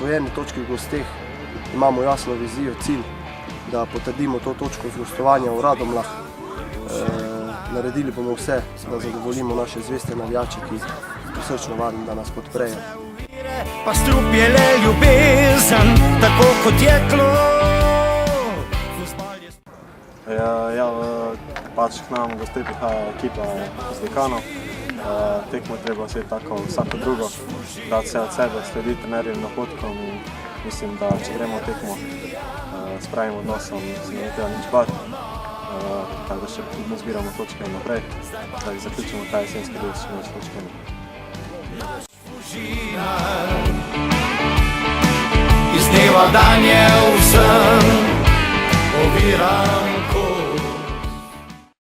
osvojeni točki v gosteh imamo jasno vizijo, cilj, da potrdimo to točko z gostovanja v Radomljah. Naredili bomo vse, da zadovoljimo naše zveste navijače, ki prisrčno vabim, da nas podprejo. Pa strup je le ljubezen, tako kot jeklo. Pač k nam gostej prihaja ekipa iz Dikanov. Tekmo treba vse tako vsako drugo, dati vse od sebe, slediti trenerjevim napotkom in mislim, da če gremo v tekmo s pravim odnosom, se ne treba nič bati, tako da še zbiramo točke naprej, da zaključimo ta jesenski del s čim več točkami. Iz dneva v dan je vsem oviram.